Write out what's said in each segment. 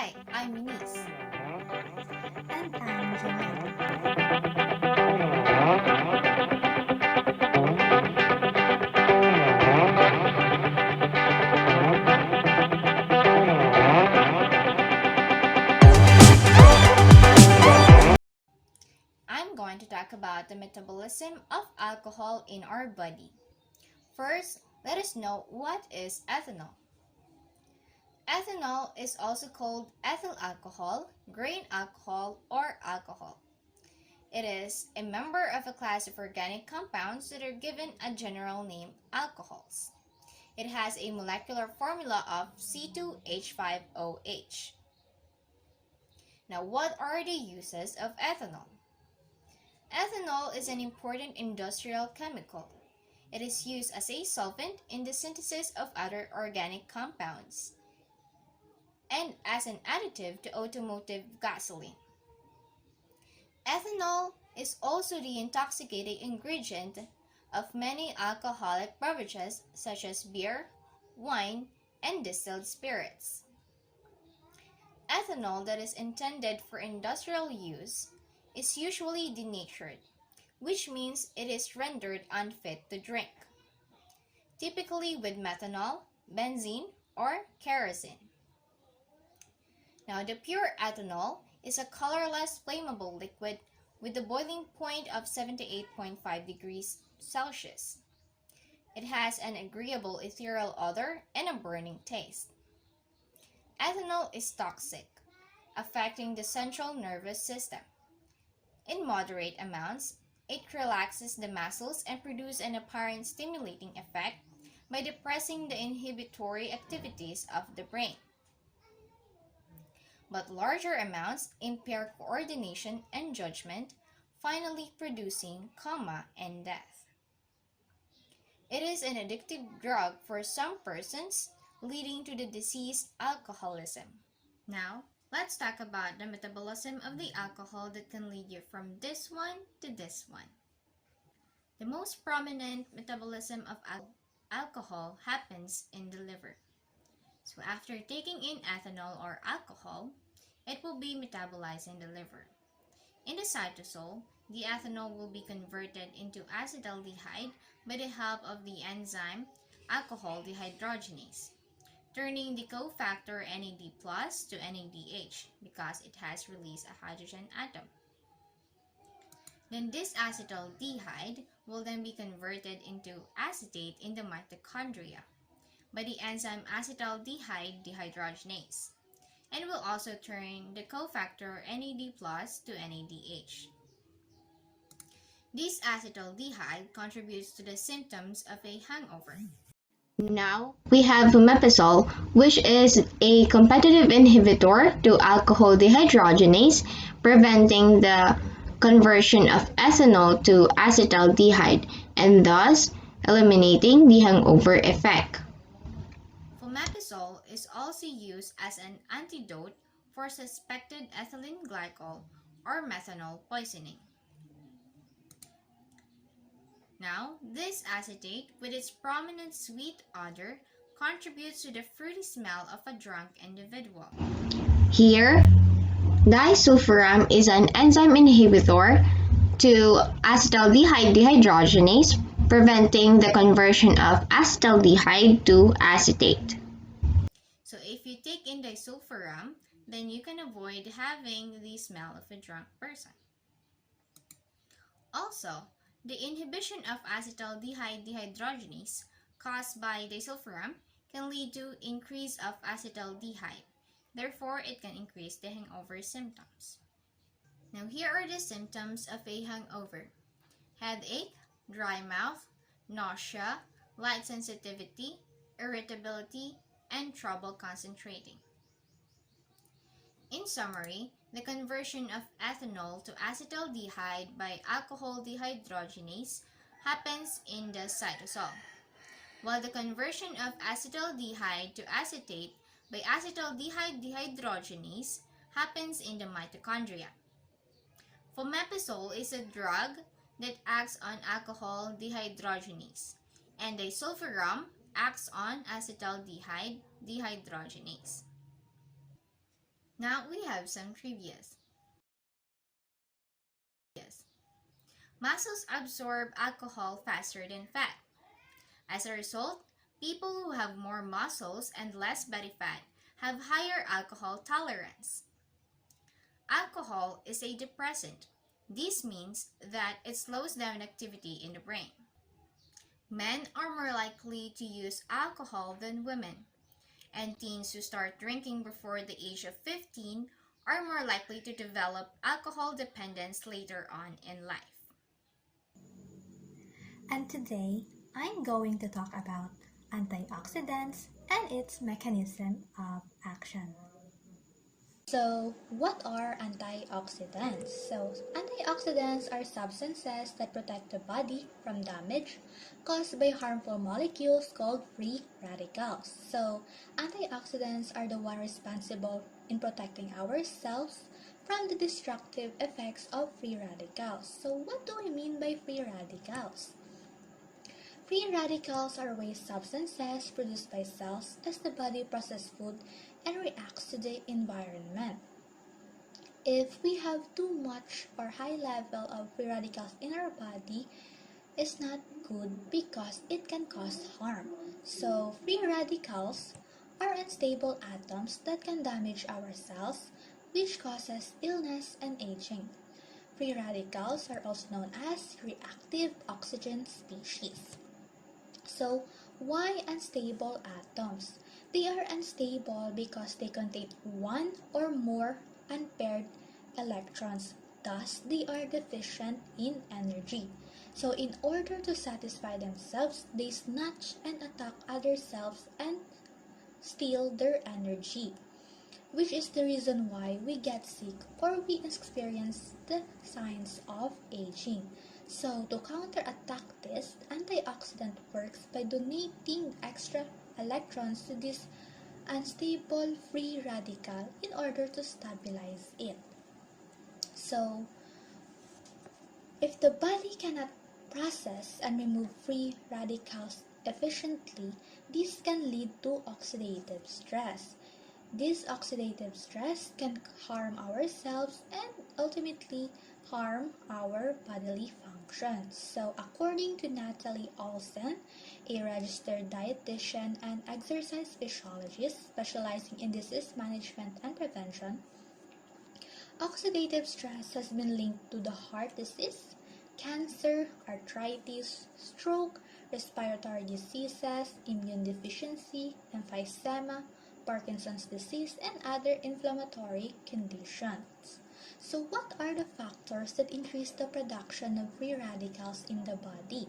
Hi, I'm Eunice. And I'm Joann. I'm going to talk about the metabolism of alcohol in our body. First, let us know what is ethanol. Ethanol is also called ethyl alcohol, grain alcohol, or alcohol. It is a member of a class of organic compounds that are given a general name alcohols. It has a molecular formula of C2H5OH. Now, what are the uses of ethanol? Ethanol is an important industrial chemical. It is used as a solvent in the synthesis of other organic compounds and as an additive to automotive gasoline. Ethanol is also the intoxicating ingredient of many alcoholic beverages such as beer, wine, and distilled spirits. Ethanol that is intended for industrial use is usually denatured, which means it is rendered unfit to drink, typically with methanol, benzene, or kerosene. Now, the pure ethanol is a colorless flammable liquid with a boiling point of 78.5 degrees Celsius. It has an agreeable ethereal odor and a burning taste. Ethanol is toxic, affecting the central nervous system. In moderate amounts, it relaxes the muscles and produces an apparent stimulating effect by depressing the inhibitory activities of the brain. But larger amounts impair coordination and judgment, finally producing coma and death. It is an addictive drug for some persons, leading to the disease alcoholism. Now, let's talk about the metabolism of the alcohol that can lead you from this one to this one. The most prominent metabolism of alcohol happens in the liver. So after taking in ethanol or alcohol, it will be metabolized in the liver. In the cytosol, the ethanol will be converted into acetaldehyde by the help of the enzyme alcohol dehydrogenase, turning the cofactor NAD+ to NADH because it has released a hydrogen atom. Then this acetaldehyde will then be converted into acetate in the mitochondria by the enzyme acetaldehyde dehydrogenase, and will also turn the cofactor NAD+ to NADH. This acetaldehyde contributes to the symptoms of a hangover. Now, we have fumepizole, which is a competitive inhibitor to alcohol dehydrogenase, preventing the conversion of ethanol to acetaldehyde and thus eliminating the hangover effect. Fumepizole is also used as an antidote for suspected ethylene glycol or methanol poisoning. Now, this acetate, with its prominent sweet odor, contributes to the fruity smell of a drunk individual. Here, disulfiram is an enzyme inhibitor to acetaldehyde dehydrogenase, preventing the conversion of acetaldehyde to acetate. So if you take in disulfiram, then you can avoid having the smell of a drunk person. Also, the inhibition of acetaldehyde dehydrogenase caused by disulfiram can lead to increase of acetaldehyde. Therefore, it can increase the hangover symptoms. Now, here are the symptoms of a hangover: headache, dry mouth, nausea, light sensitivity, irritability, and trouble concentrating. In summary, the conversion of ethanol to acetaldehyde by alcohol dehydrogenase happens in the cytosol, while the conversion of acetaldehyde to acetate by acetaldehyde dehydrogenase happens in the mitochondria. Fumepizole is a drug that acts on alcohol dehydrogenase, and disulfiram acts on acetaldehyde dehydrogenase. Now we have some trivias. Muscles absorb alcohol faster than fat. As a result, people who have more muscles and less body fat have higher alcohol tolerance. Alcohol is a depressant. This means that it slows down activity in the brain. Men are more likely to use alcohol than women, and teens who start drinking before the age of 15 are more likely to develop alcohol dependence later on in life. And today, I'm going to talk about antioxidants and its mechanism of action. So, what are antioxidants? Antioxidants are substances that protect the body from damage caused by harmful molecules called free radicals. Antioxidants are the one responsible in protecting our cells from the destructive effects of free radicals. So, what do we mean by free radicals? Free radicals are waste substances produced by cells as the body processes food and reacts to the environment. If we have too much or high level of free radicals in our body, it's not good because it can cause harm. So, free radicals are unstable atoms that can damage our cells, which causes illness and aging. Free radicals are also known as reactive oxygen species. So, why unstable atoms? They are unstable because they contain one or more unpaired electrons. Thus, they are deficient in energy. So, in order to satisfy themselves, they snatch and attack other cells and steal their energy, which is the reason why we get sick or we experience the signs of aging. So, to counterattack this, antioxidant works by donating extra electrons to this unstable free radical in order to stabilize it. So, if the body cannot process and remove free radicals efficiently, this can lead to oxidative stress. This oxidative stress can harm ourselves and ultimately harm our bodily functions. So, according to Natalie Olsen, a registered dietitian and exercise physiologist specializing in disease management and prevention, oxidative stress has been linked to the heart disease, cancer, arthritis, stroke, respiratory diseases, immune deficiency, emphysema, Parkinson's disease, and other inflammatory conditions. So, what are the factors that increase the production of free radicals in the body?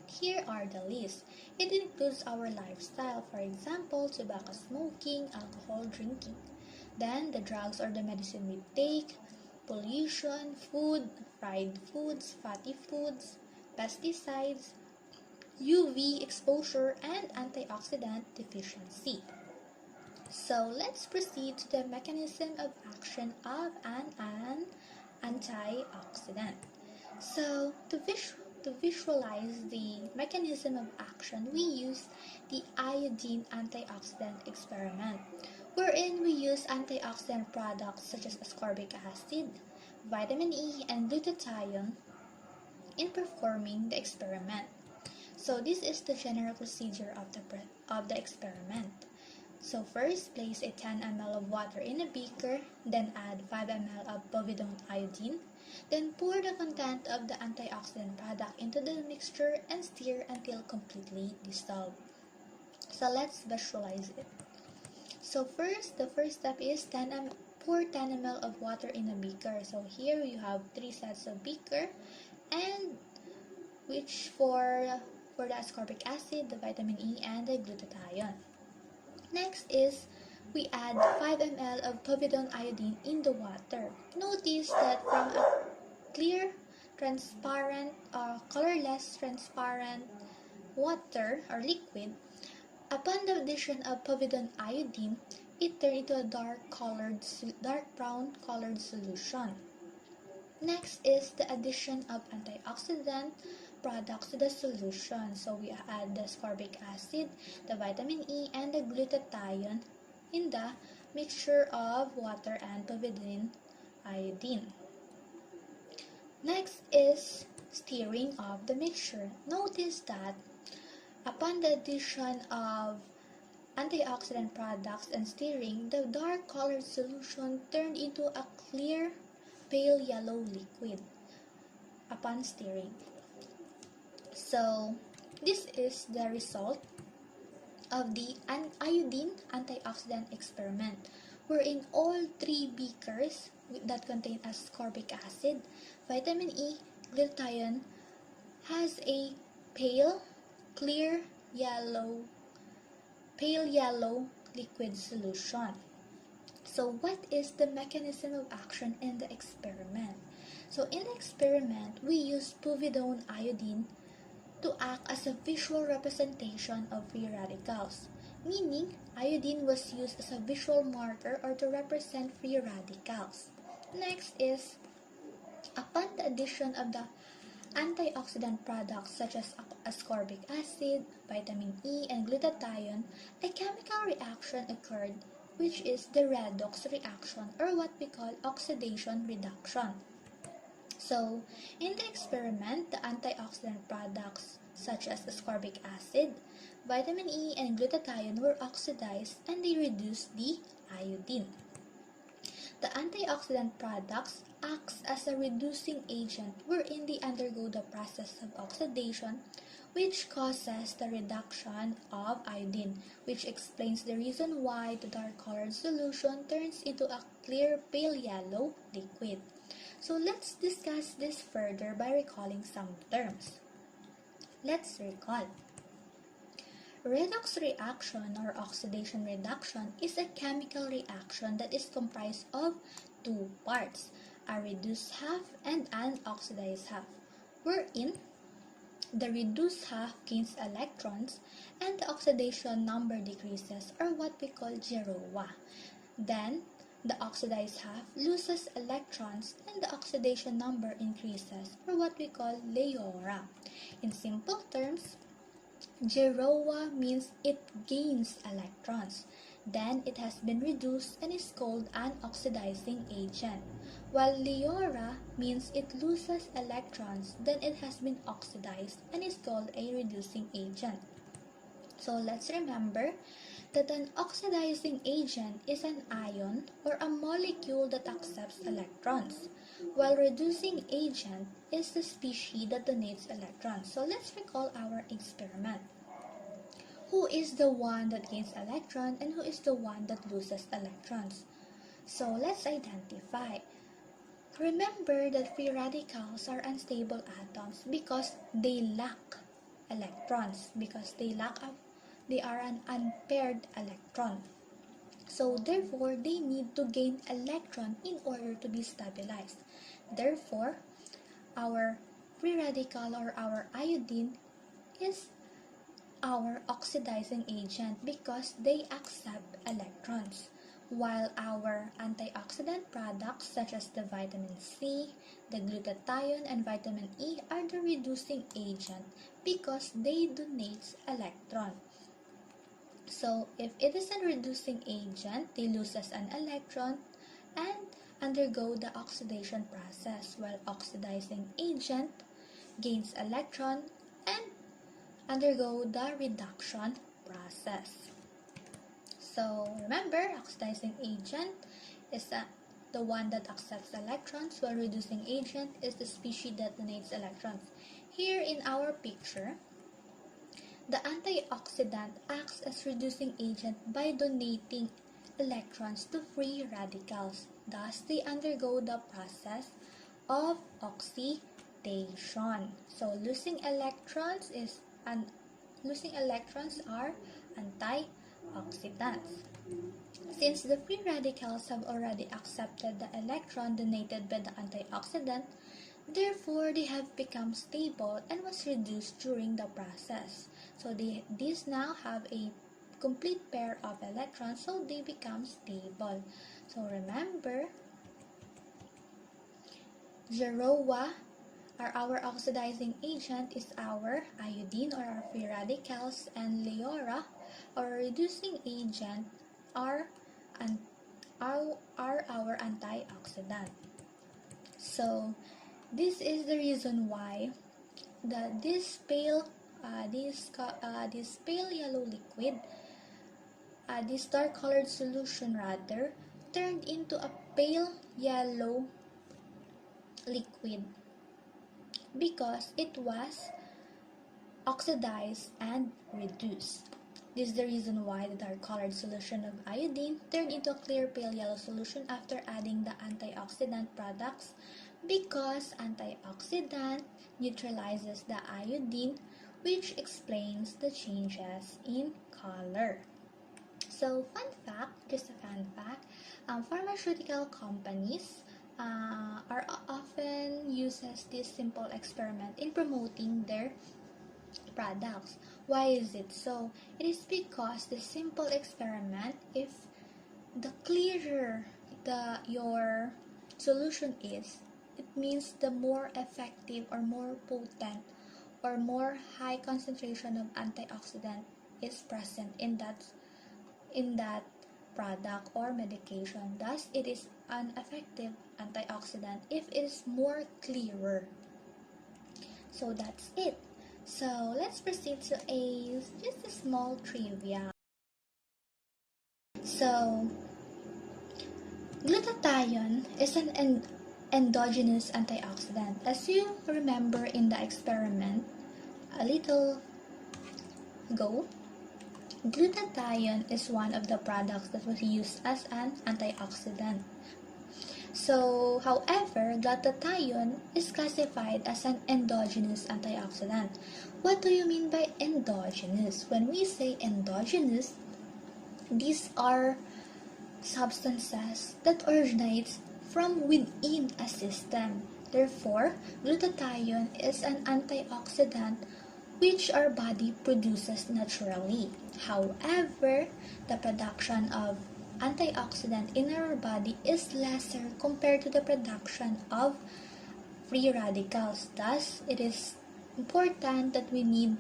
Here are the list. It includes our lifestyle, for example, tobacco smoking, alcohol drinking. Then, the drugs or the medicine we take, pollution, food, fried foods, fatty foods, pesticides, UV exposure, and antioxidant deficiency. So let's proceed to the mechanism of action of an antioxidant. So to visualize the mechanism of action, we use the iodine antioxidant experiment, wherein we use antioxidant products such as ascorbic acid, vitamin E, and glutathione in performing the experiment. So this is the general procedure of the experiment. So first, place a 10 ml of water in a beaker, then add 5 ml of povidone iodine, then pour the content of the antioxidant product into the mixture and stir until completely dissolved. So let's visualize it. So first, the first step is pour 10 ml of water in a beaker. So here you have 3 sets of beaker, and which for the ascorbic acid, the vitamin E, and the glutathione. Next is we add 5 ml of povidone iodine in the water. Notice that from a clear, transparent, colorless transparent water or liquid, upon the addition of povidone iodine, it turns into a dark brown colored solution. Next is the addition of antioxidant products to the solution. So we add the ascorbic acid, the vitamin E, and the glutathione in the mixture of water and povidone iodine. Next is stirring of the mixture. Notice that upon the addition of antioxidant products and stirring, the dark colored solution turned into a clear, pale yellow liquid upon stirring. So, this is the result of the iodine antioxidant experiment, wherein all three beakers that contain ascorbic acid, vitamin E, glutathione, has a pale, clear pale yellow liquid solution. So what is the mechanism of action in the experiment? So in the experiment, we use povidone iodine to act as a visual representation of free radicals, meaning iodine was used as a visual marker or to represent free radicals. Next is, upon the addition of the antioxidant products such as ascorbic acid, vitamin E, and glutathione, a chemical reaction occurred, which is the redox reaction, or what we call oxidation reduction. So, in the experiment, the antioxidant products such as ascorbic acid, vitamin E, and glutathione were oxidized and they reduced the iodine. The antioxidant products acts as a reducing agent wherein they undergo the process of oxidation, which causes the reduction of iodine, which explains the reason why the dark colored solution turns into a clear pale yellow liquid. So let's discuss this further by recalling some terms. Let's recall. Redox reaction or oxidation reduction is a chemical reaction that is comprised of two parts, a reduced half and an oxidized half, wherein the reduced half gains electrons and the oxidation number decreases, or what we call Giroa. Then, the oxidized half loses electrons and the oxidation number increases, or what we call Leora. In simple terms, Giroa means it gains electrons. Then it has been reduced and is called an oxidizing agent. While Leora means it loses electrons, then it has been oxidized and is called a reducing agent. So let's remember that an oxidizing agent is an ion or a molecule that accepts electrons, while reducing agent is the species that donates electrons. So let's recall our experiment. Who is the one that gains electron and who is the one that loses electrons? So let's identify. Remember that free radicals are unstable atoms because they lack electrons, they are an unpaired electron. So therefore, they need to gain electron in order to be stabilized. Therefore, our free radical or our iodine is our oxidizing agent because they accept electrons, while our antioxidant products such as the vitamin C, the glutathione, and vitamin E are the reducing agent because they donate electron. So if it is a reducing agent, they loses an electron and undergo the oxidation process, while oxidizing agent gains electron and undergo the reduction process. So remember, oxidizing agent is the one that accepts electrons, while reducing agent is the species that donates electrons. Here in our picture, the antioxidant acts as reducing agent by donating electrons to free radicals. Thus, they undergo the process of oxidation. So, losing electrons are antioxidants. Since the free radicals have already accepted the electron donated by the antioxidant, therefore they have become stable and was reduced during the process. So these now have a complete pair of electrons, so they become stable. So remember, Zeroa are our oxidizing agent is our iodine or our free radicals, and Leora, our reducing agent, are are our antioxidant. So this is the reason why this pale yellow liquid, this dark colored solution rather, turned into a pale yellow liquid because it was oxidized and reduced. This is the reason why the dark colored solution of iodine turned into a clear pale yellow solution after adding the antioxidant products, because antioxidant neutralizes the iodine, which explains the changes in color. So, just a fun fact, pharmaceutical companies are often uses this simple experiment in promoting their products. Why is it so? It is because the simple experiment, if the clearer your solution is, it means the more effective or more potent or more high concentration of antioxidant is present in that product or medication. Thus, it is an effective antioxidant if it is more clearer. So that's it. So let's proceed to just a small trivia. So glutathione is an endogenous antioxidant. As you remember in the experiment a little ago, glutathione is one of the products that was used as an antioxidant. So, however, glutathione is classified as an endogenous antioxidant. What do you mean by endogenous? When we say endogenous, these are substances that originate from within a system. Therefore, glutathione is an antioxidant which our body produces naturally. However, the production of antioxidant in our body is lesser compared to the production of free radicals. Thus, it is important that we need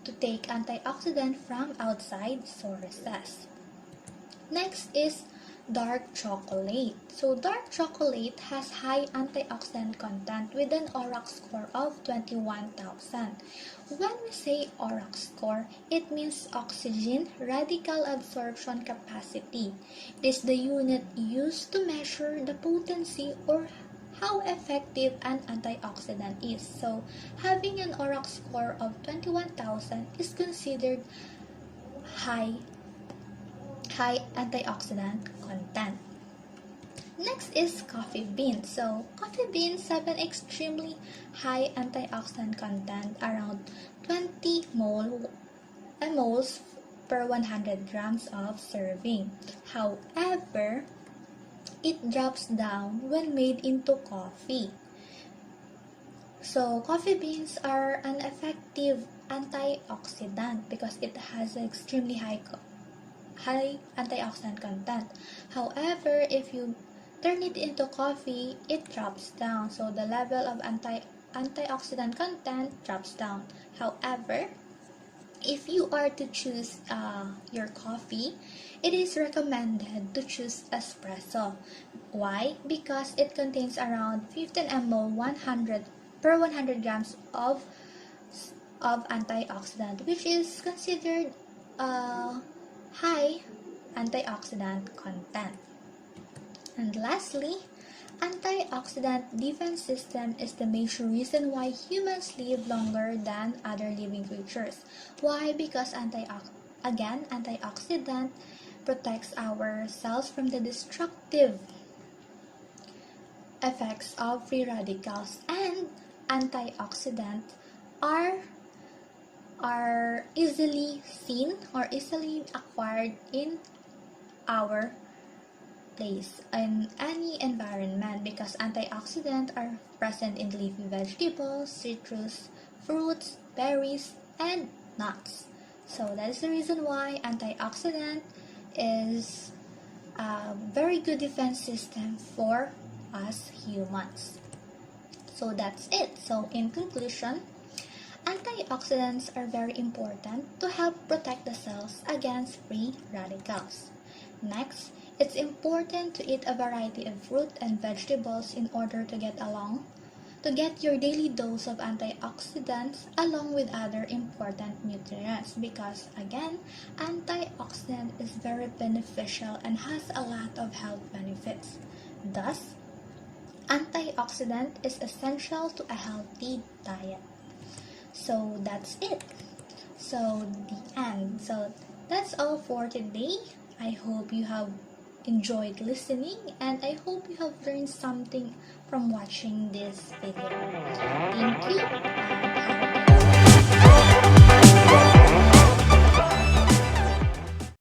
to take antioxidant from outside sources. Next is dark chocolate. So dark chocolate has high antioxidant content with an ORAC score of 21,000. When we say ORAC score, it means oxygen radical absorption capacity. It is the unit used to measure the potency or how effective an antioxidant is. So having an ORAC score of 21,000 is considered high antioxidant content. Next is coffee beans. So coffee beans have an extremely high antioxidant content, around 20 moles per 100 grams of serving. However, it drops down when made into coffee. So coffee beans are an effective antioxidant because it has an extremely high antioxidant content. However, if you turn it into coffee, it drops down. So the level of antioxidant content drops down. However, if you are to choose your coffee, it is recommended to choose espresso. Why? Because it contains around 15 ml per 100 grams of antioxidant, which is considered high antioxidant content. And lastly, antioxidant defense system is the major reason why humans live longer than other living creatures. Why? Because antioxidant protects our cells from the destructive effects of free radicals, and antioxidants are easily seen or easily acquired in our place in any environment because antioxidants are present in leafy vegetables, citrus, fruits, berries, and nuts. So that is the reason why antioxidant is a very good defense system for us humans. So that's it. So in conclusion, antioxidants are very important to help protect the cells against free radicals. Next, It's important to eat a variety of fruit and vegetables in order to get your daily dose of antioxidants along with other important nutrients, because again, antioxidant is very beneficial and has a lot of health benefits. Thus, antioxidant is essential to a healthy diet. So that's it. So the end. So that's all for today. I hope you have enjoyed listening, and I hope you have learned something from watching this video. Thank you, and